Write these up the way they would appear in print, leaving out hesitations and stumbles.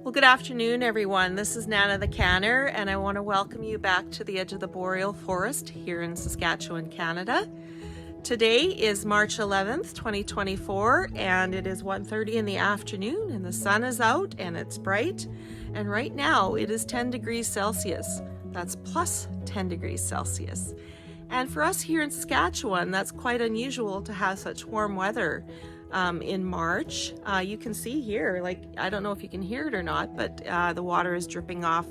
Well, good afternoon, everyone. This is Nana the Canner, and I want to welcome you back to the edge of the Boreal Forest here in Saskatchewan, Canada. Today is March 11th, 2024, and it is 1:30 in the afternoon, and the sun is out, and it's bright. And right now, it is 10 degrees Celsius. That's plus 10 degrees Celsius. And for us here in Saskatchewan, that's quite unusual to have such warm weather. In March. You can see here, I don't know if you can hear it or not, but the water is dripping off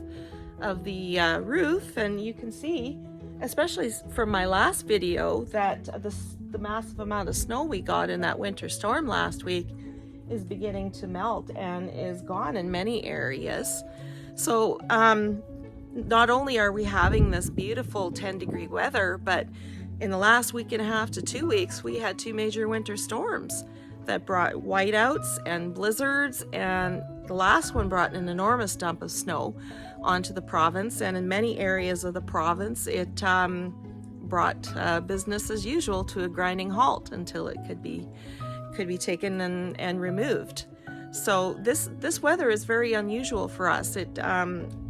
of the roof, and you can see, especially from my last video, that the massive amount of snow we got in that winter storm last week is beginning to melt and is gone in many areas. So not only are we having this beautiful 10-degree weather, but in the last week and a half to 2 weeks, we had 2 major winter storms that brought whiteouts and blizzards, and the last one brought an enormous dump of snow onto the province, and in many areas of the province it brought business as usual to a grinding halt until it could be taken and removed. So this weather is very unusual for us. It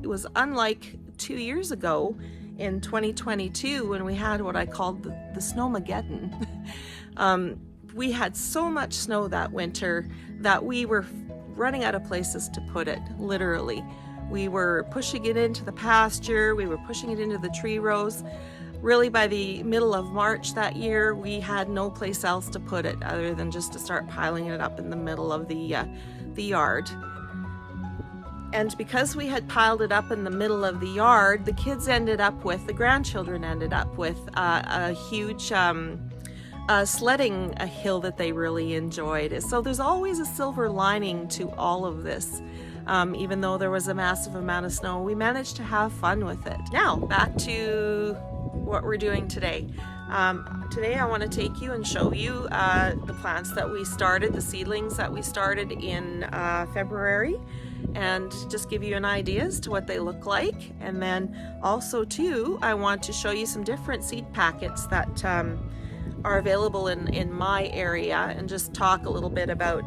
was unlike 2 years ago in 2022 when we had what I called the Snowmageddon. We had so much snow that winter that we were running out of places to put it, literally. We were pushing it into the pasture, we were pushing it into the tree rows. Really, by the middle of March that year, we had no place else to put it other than just to start piling it up in the middle of the yard. And because we had piled it up in the middle of the yard, the grandchildren ended up with a huge sledding a hill that they really enjoyed. So there's always a silver lining to all of this. Even though there was a massive amount of snow, we managed to have fun with it. Now, back to what we're doing today. Today I want to take you and show you the plants that we started, the seedlings that we started in February, and just give you an idea as to what they look like. And then also too, I want to show you some different seed packets that are available in my area, and just talk a little bit about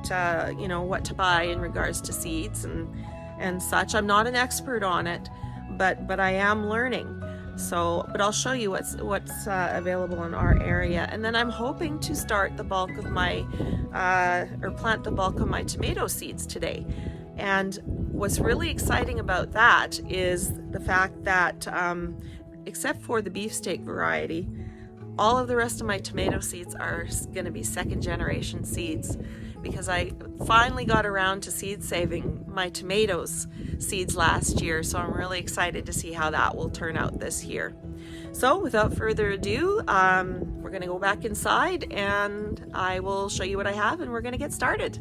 what to buy in regards to seeds and such. I'm not an expert on it, but I am learning. But I'll show you what's available in our area, and then I'm hoping to start the bulk of my plant the bulk of my tomato seeds today. And what's really exciting about that is the fact that except for the beefsteak variety, all of the rest of my tomato seeds are going to be second generation seeds, because I finally got around to seed saving my tomatoes seeds last year. So I'm really excited to see how that will turn out this year. So without further ado, we're going to go back inside and I will show you what I have, and we're going to get started.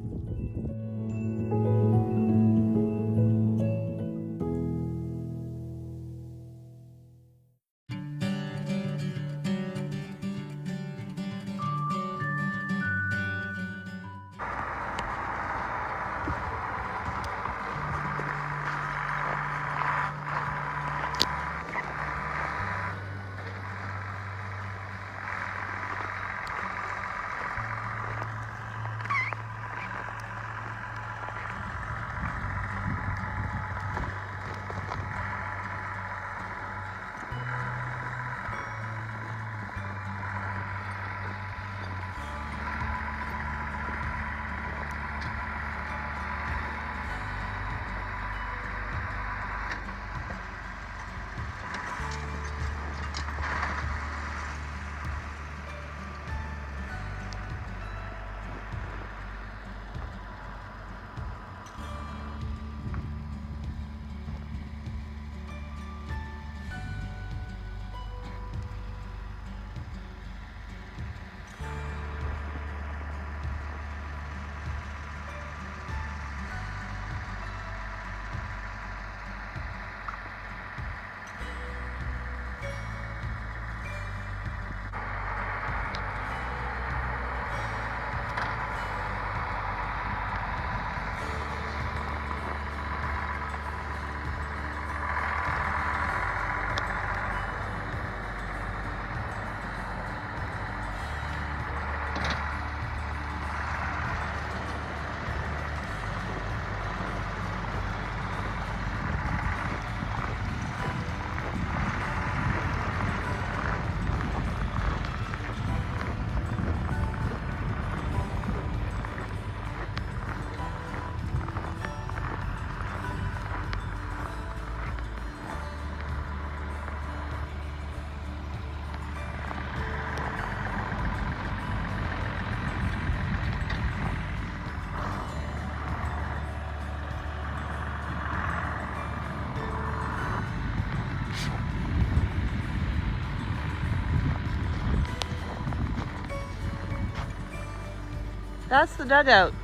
That's the dugout.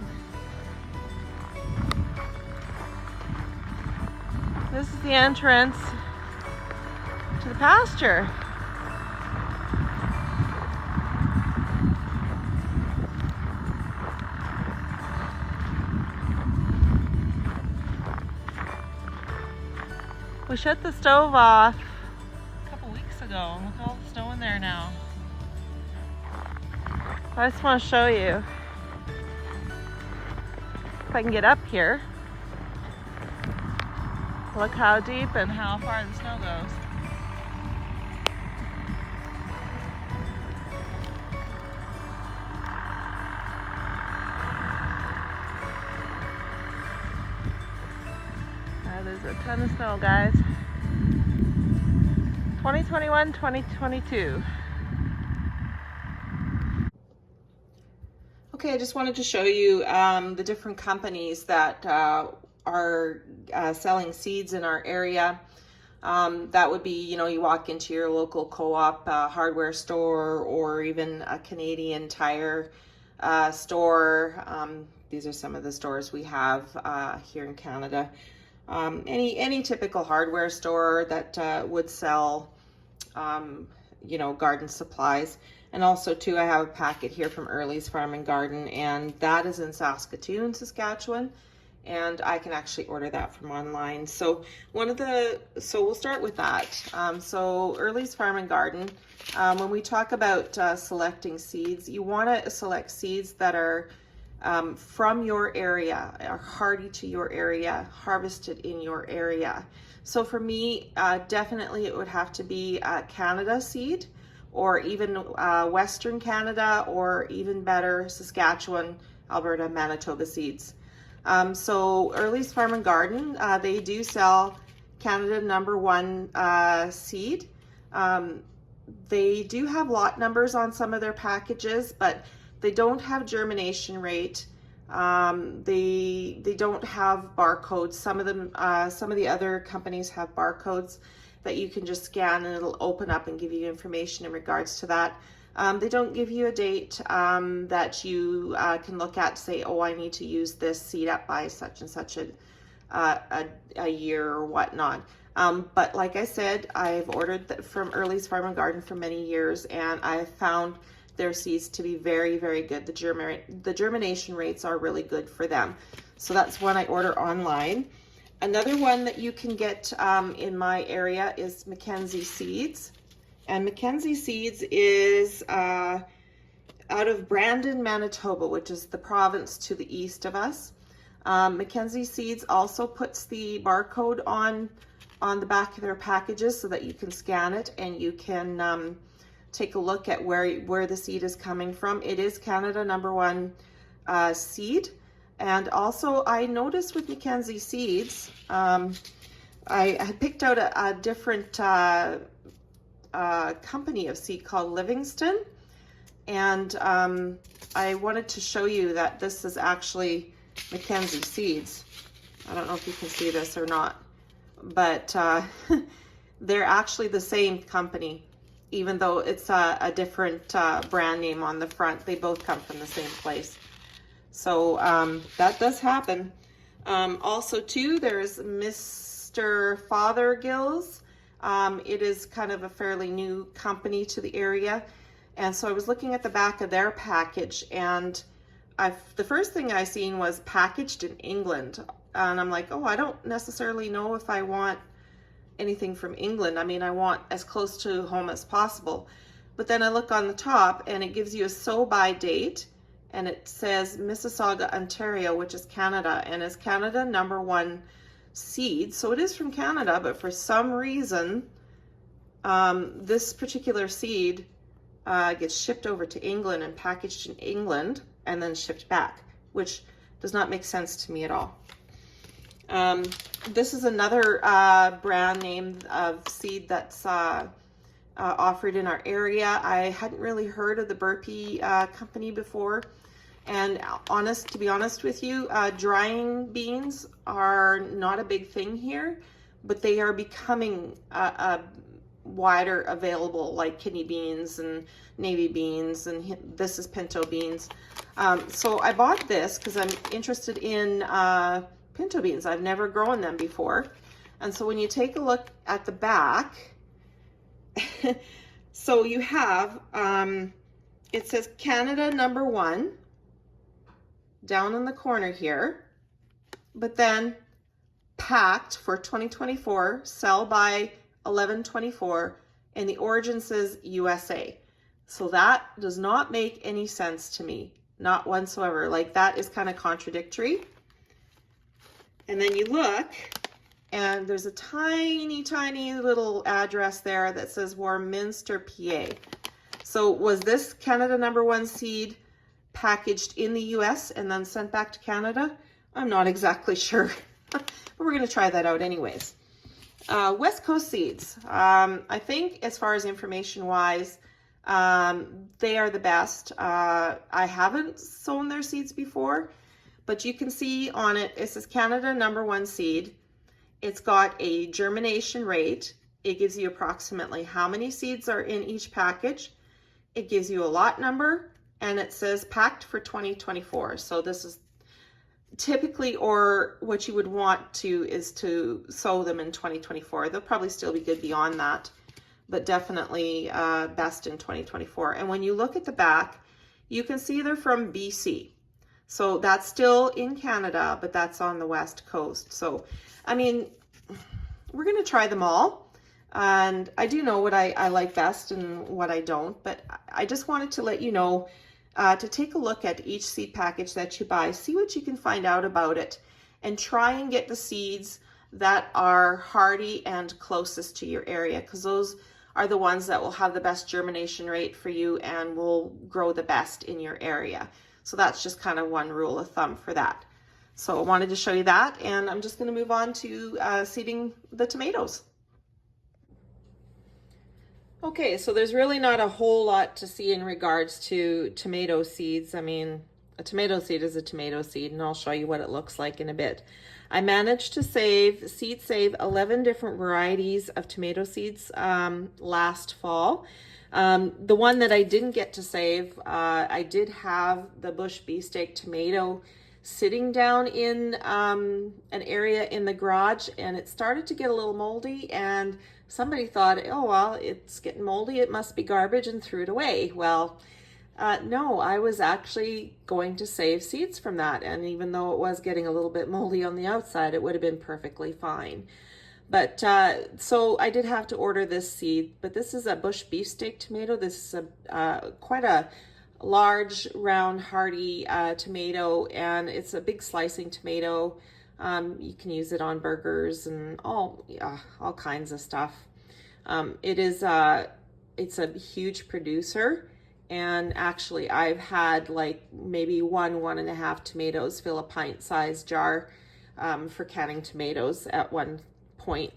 This is the entrance to the pasture. We shut the stove off a couple weeks ago. Look at all the snow in there now. I just want to show you if I can get up here. Look how deep and how far the snow goes. There's a ton of snow, guys. 2021, 2022. Okay, I just wanted to show you the different companies that are selling seeds in our area. That would be, you know, you walk into your local co-op hardware store, or even a Canadian Tire store. These are some of the stores we have here in Canada. Any typical hardware store that would sell, you know, garden supplies. And also too, I have a packet here from Early's Farm and Garden, and that is in Saskatoon, Saskatchewan, and I can actually order that from online. So we'll start with that. So Early's Farm and Garden, when we talk about selecting seeds, you want to select seeds that are from your area, are hardy to your area, harvested in your area. So for me, definitely it would have to be Canada seed, or even Western Canada, or even better, Saskatchewan, Alberta, Manitoba seeds. So Early's Farm and Garden, they do sell Canada #1 seed. They do have lot numbers on some of their packages, but they don't have germination rate. They don't have barcodes. Some of the other companies have barcodes that you can just scan and it'll open up and give you information in regards to that. They don't give you a date that you can look at to say, oh, I need to use this seed up by such and such a year or whatnot. But like I said, I've ordered from Early's Farm and Garden for many years, and I've found their seeds to be very, very good. The germination rates are really good for them. So that's one I order online. Another one that you can get in my area is Mackenzie Seeds. And Mackenzie Seeds is out of Brandon, Manitoba, which is the province to the east of us. Mackenzie Seeds also puts the barcode on the back of their packages so that you can scan it and you can take a look at where the seed is coming from. It is Canada #1 seed. And also I noticed with Mackenzie Seeds, I had picked out a different company of seed called Livingston. And I wanted to show you that this is actually Mackenzie Seeds. I don't know if you can see this or not, but they're actually the same company, even though it's a different brand name on the front. They both come from the same place. So that does happen. Also too, there's Mr. Fothergill's. It is kind of a fairly new company to the area. And so I was looking at the back of their package, and the first thing I seen was packaged in England. And I'm like, oh, I don't necessarily know if I want anything from England. I mean, I want as close to home as possible. But then I look on the top and it gives you a sow-by date, and it says Mississauga, Ontario, which is Canada, and is Canada #1 seed. So it is from Canada, but for some reason, this particular seed gets shipped over to England and packaged in England and then shipped back, which does not make sense to me at all. This is another brand name of seed that's offered in our area. I hadn't really heard of the Burpee company before. And to be honest with you, drying beans are not a big thing here, but they are becoming wider available, like kidney beans and navy beans, and this is pinto beans. So I bought this because I'm interested in pinto beans. I've never grown them before. And so when you take a look at the back, so you have, it says Canada #1 down in the corner here, but then packed for 2024, sell by 11/24, and the origin says USA. So that does not make any sense to me, not whatsoever. Like, that is kind of contradictory. And then you look, and there's a tiny, tiny little address there that says Warminster, PA. So was this Canada #1 seed packaged in the US and then sent back to Canada? I'm not exactly sure, but we're going to try that out anyways. West Coast seeds. I think as far as information wise, they are the best. I haven't sown their seeds before, but you can see on it, it says Canada #1 seed. It's got a germination rate. It gives you approximately how many seeds are in each package. It gives you a lot number, and it says packed for 2024. So this is typically, or what you would want to, is to sow them in 2024. They'll probably still be good beyond that, but definitely best in 2024. And when you look at the back, you can see they're from BC. So that's still in Canada, but that's on the West Coast. So, I mean, we're going to try them all. And I do know what I like best and what I don't, but I just wanted to let you know to take a look at each seed package that you buy, see what you can find out about it, and try and get the seeds that are hardy and closest to your area, because those are the ones that will have the best germination rate for you and will grow the best in your area. So that's just kind of one rule of thumb for that. So I wanted to show you that, and I'm just going to move on to seeding the tomatoes. Okay, so there's really not a whole lot to see in regards to tomato seeds. I mean, a tomato seed is a tomato seed, and I'll show you what it looks like in a bit. I managed to save 11 different varieties of tomato seeds last fall. The one that I didn't get to save, I did have the bush beefsteak tomato sitting down in an area in the garage, and it started to get a little moldy, and somebody thought, oh, well, it's getting moldy, it must be garbage, and threw it away. Well, no, I was actually going to save seeds from that, and even though it was getting a little bit moldy on the outside, it would have been perfectly fine. But so I did have to order this seed, but this is a bush beefsteak tomato. This is quite a large, round, hearty tomato, and it's a big slicing tomato. You can use it on burgers and all kinds of stuff. It's a huge producer, and actually I've had like maybe 1.5 tomatoes fill a pint-sized jar for canning tomatoes at one point.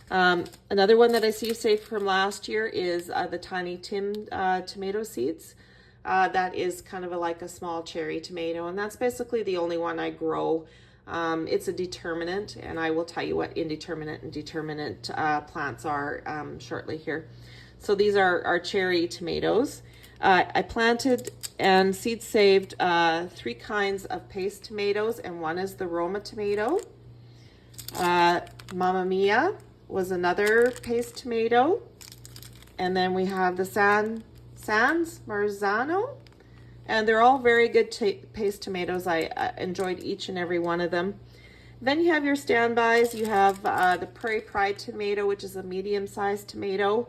Another one that I see saved from last year is the Tiny Tim tomato seeds. That is kind of like a small cherry tomato, and that's basically the only one I grow. It's a determinant, and I will tell you what indeterminate and determinate plants are shortly here. So these are cherry tomatoes. I planted and seed saved 3 kinds of paste tomatoes, and one is the Roma tomato. Mamma Mia was another paste tomato, and then we have the Sans Marzano, and they're all very good paste tomatoes. I enjoyed each and every one of them. Then you have your standbys. You have the Prairie Pride tomato, which is a medium-sized tomato.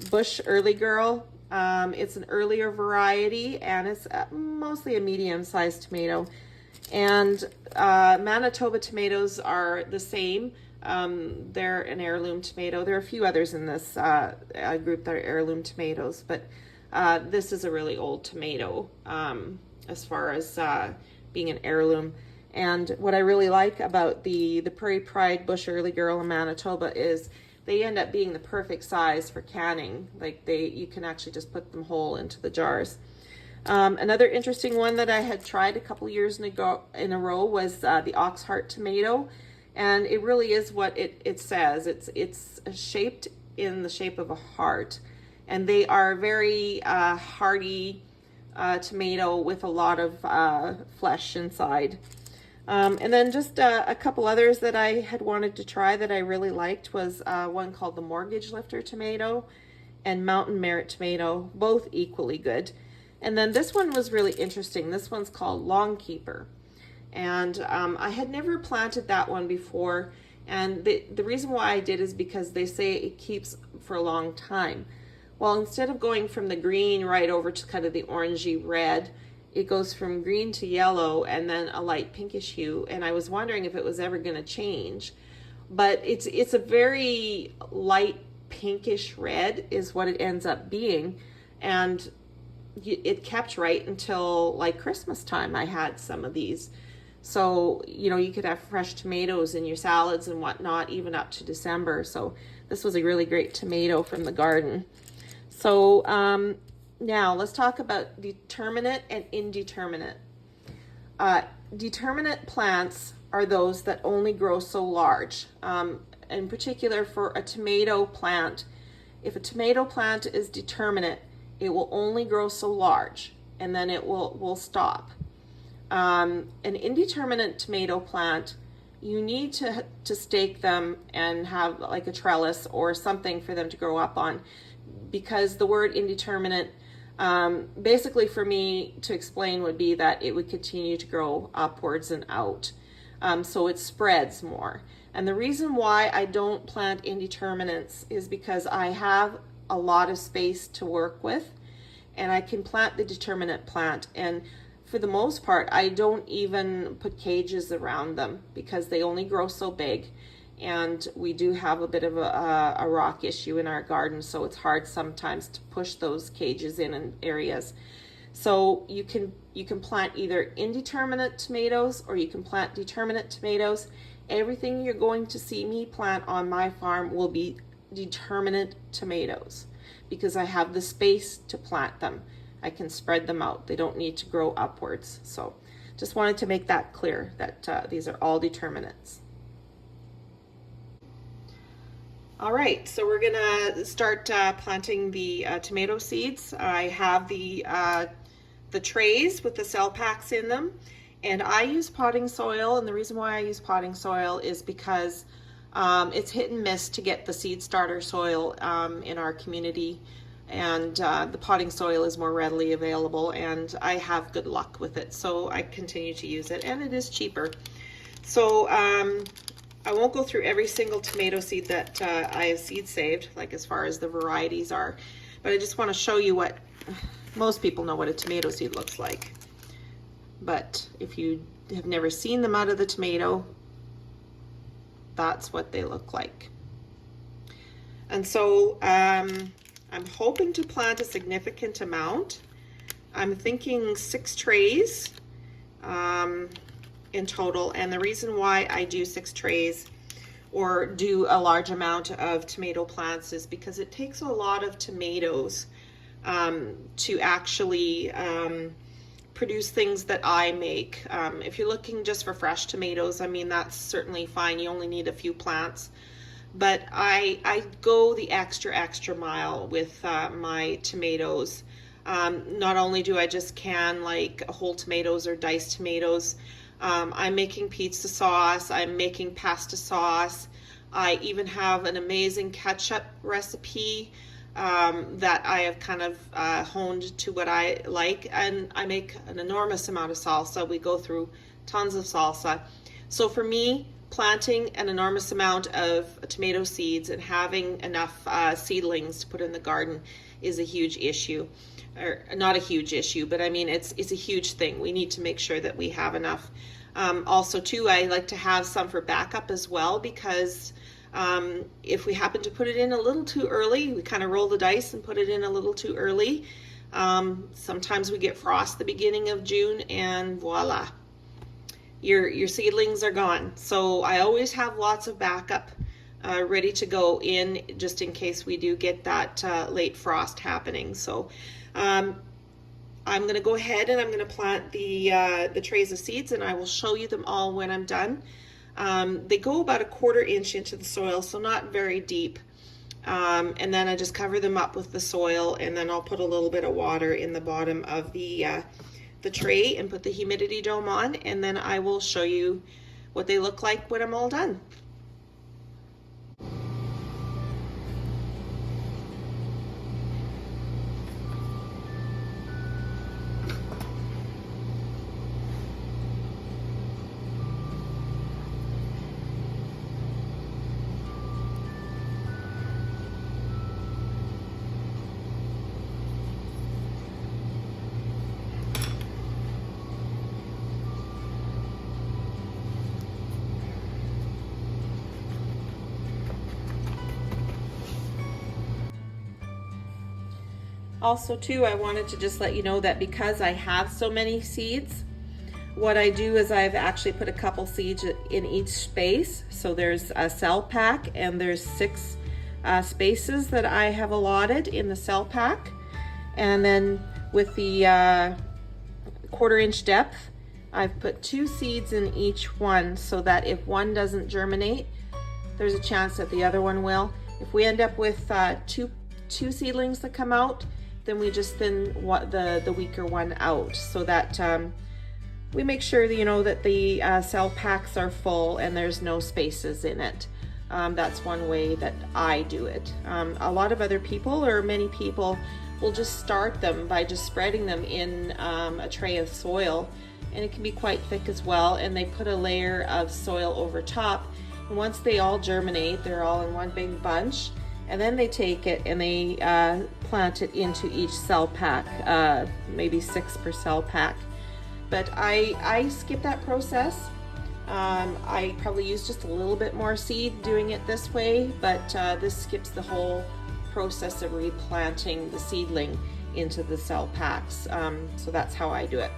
Bush Early Girl, it's an earlier variety, and it's mostly a medium-sized tomato. And Manitoba tomatoes are the same. They're an heirloom tomato. There are a few others in this group that are heirloom tomatoes, but this is a really old tomato as far as being an heirloom. And what I really like about the Prairie Pride, Bush Early Girl, and Manitoba is they end up being the perfect size for canning. Like you can actually just put them whole into the jars. Another interesting one that I had tried a couple years in a row was the Oxheart tomato, and it really is what it says. It's shaped in the shape of a heart, and they are very hardy tomato with a lot of flesh inside. And then just a couple others that I had wanted to try that I really liked was one called the Mortgage Lifter tomato and Mountain Merit tomato, both equally good. And then this one was really interesting. This one's called Long Keeper. And I had never planted that one before. And the reason why I did is because they say it keeps for a long time. Well, instead of going from the green right over to kind of the orangey red, it goes from green to yellow and then a light pinkish hue. And I was wondering if it was ever going to change. But it's a very light pinkish red is what it ends up being. And it kept right until like Christmas time. I had some of these. So, you know, you could have fresh tomatoes in your salads and whatnot, even up to December. So this was a really great tomato from the garden. So now let's talk about determinate and indeterminate. Determinate plants are those that only grow so large. In particular for a tomato plant, if a tomato plant is determinate, it will only grow so large and then it will stop. An indeterminate tomato plant, you need to stake them and have like a trellis or something for them to grow up on, because the word indeterminate, basically for me to explain, would be that it would continue to grow upwards and out. So it spreads more. And the reason why I don't plant indeterminates is because I have a lot of space to work with, and I can plant the determinate plant. And for the most part, I don't even put cages around them because they only grow so big. And we do have a bit of a rock issue in our garden, so it's hard sometimes to push those cages in areas. So you can plant either indeterminate tomatoes or you can plant determinate tomatoes. Everything you're going to see me plant on my farm will be determinate tomatoes because I have the space to plant them. I can spread them out. They don't need to grow upwards. So just wanted to make that clear that these are all determinates. All right, so we're gonna start planting the tomato seeds. I have the trays with the cell packs in them, and I use potting soil. And the reason why I use potting soil is because it's hit and miss to get the seed starter soil in our community, and the potting soil is more readily available, and I have good luck with it, so I continue to use it, and it is cheaper. So I won't go through every single tomato seed that I have seed saved, like as far as the varieties are, but I just want to show you what most people know what a tomato seed looks like. But if you have never seen them out of the tomato, that's what they look like. And so I'm hoping to plant a significant amount. I'm thinking 6 trays in total, and the reason why I do 6 trays or do a large amount of tomato plants is because it takes a lot of tomatoes to actually produce things that I make. If you're looking just for fresh tomatoes, I mean, that's certainly fine. You only need a few plants. But I go the extra mile with my tomatoes. Not only do I just can like whole tomatoes or diced tomatoes, I'm making pizza sauce, I'm making pasta sauce. I even have an amazing ketchup recipe that I have kind of honed to what I like, and I make an enormous amount of salsa. We go through tons of salsa. So for me, planting an enormous amount of tomato seeds and having enough seedlings to put in the garden is a huge issue. Or not a huge issue, but I mean it's a huge thing. We need to make sure that we have enough. Also too, I like to have some for backup as well, because if we happen to put it in a little too early, we kind of roll the dice and put it in a little too early. Sometimes we get frost the beginning of June and voila, your seedlings are gone. So I always have lots of backup ready to go in, just in case we do get that late frost happening. So I'm going to go ahead and I'm going to plant the trays of seeds, and I will show you them all when I'm done. They go about 1/4 inch into the soil, so not very deep. And then I just cover them up with the soil, and then I'll put a little bit of water in the bottom of the tray and put the humidity dome on, and then I will show you what they look like when I'm all done. Also too, I wanted to just let you know that because I have so many seeds, what I do is I've actually put a couple seeds in each space. So there's a cell pack, and there's 6 spaces that I have allotted in the cell pack. And then with the 1/4 inch depth, I've put 2 seeds in each one, so that if one doesn't germinate, there's a chance that the other one will. If we end up with two seedlings that come out, then we just thin the weaker one out, so that we make sure that, you know, that the cell packs are full and there's no spaces in it. That's one way that I do it. A lot of other people, or many people, will just start them by just spreading them in a tray of soil, and it can be quite thick as well, and they put a layer of soil over top, and once they all germinate, they're all in one big bunch, and then they take it and they plant it into each cell pack, maybe 6 per cell pack. But I skip that process. I probably use just a little bit more seed doing it this way, but this skips the whole process of replanting the seedling into the cell packs. So that's how I do it.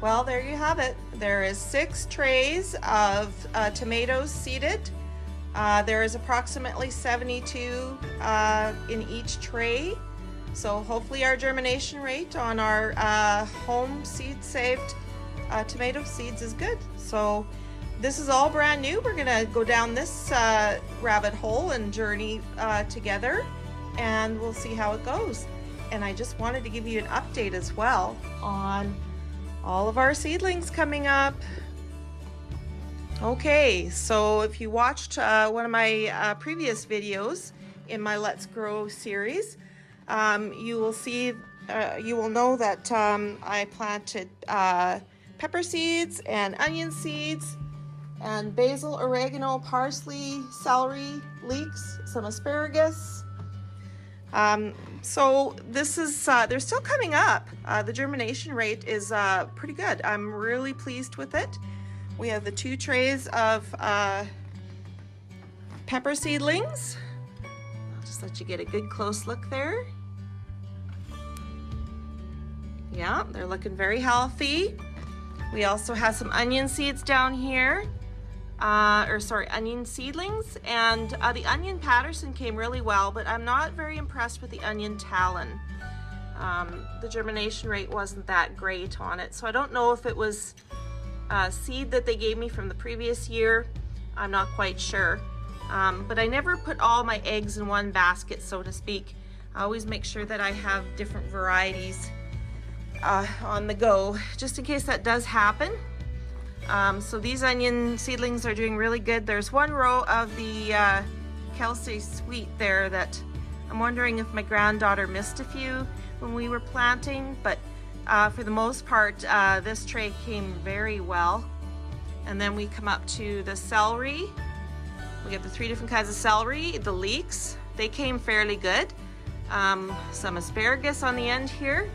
Well, there you have it. There is 6 trays of tomatoes seeded. There is approximately 72 in each tray. So hopefully our germination rate on our home seed saved tomato seeds is good. So this is all brand new. We're gonna go down this rabbit hole and journey together, and we'll see how it goes. And I just wanted to give you an update as well on all of our seedlings coming up. Okay, so if you watched one of my previous videos in my Let's Grow series, you will see, you will know that I planted pepper seeds and onion seeds and basil, oregano, parsley, celery, leeks, some asparagus. So this is, they're still coming up. The germination rate is pretty good. I'm really pleased with it. We have the 2 trays of pepper seedlings. I'll just let you get a good close look there. Yeah, they're looking very healthy. We also have some onion seeds down here, onion seedlings, and the onion Patterson came really well, but I'm not very impressed with the onion Talon. The germination rate wasn't that great on it, so I don't know if it was seed that they gave me from the previous year. I'm not quite sure, but I never put all my eggs in one basket, so to speak. I always make sure that I have different varieties on the go, just in case that does happen. So these onion seedlings are doing really good. There's one row of the Kelsey Sweet there that I'm wondering if my granddaughter missed a few when we were planting, but for the most part, this tray came very well. And then we come up to the celery. We have the 3 different kinds of celery. The leeks, they came fairly good. Some asparagus on the end here.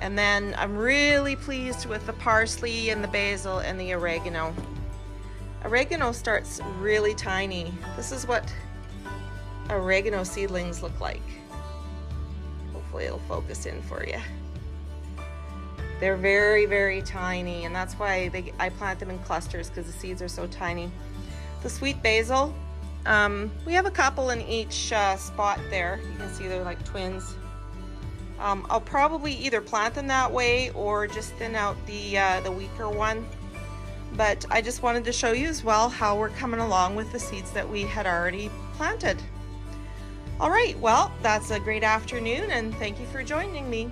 And then I'm really pleased with the parsley and the basil and the oregano. Oregano starts really tiny. This is what oregano seedlings look like. Hopefully it'll focus in for you. They're very, very tiny, and that's why I plant them in clusters, because the seeds are so tiny. The sweet basil, we have a couple in each spot there. You can see they're like twins. I'll probably either plant them that way or just thin out the weaker one. But I just wanted to show you as well how we're coming along with the seeds that we had already planted. All right, well, that's a great afternoon, and thank you for joining me.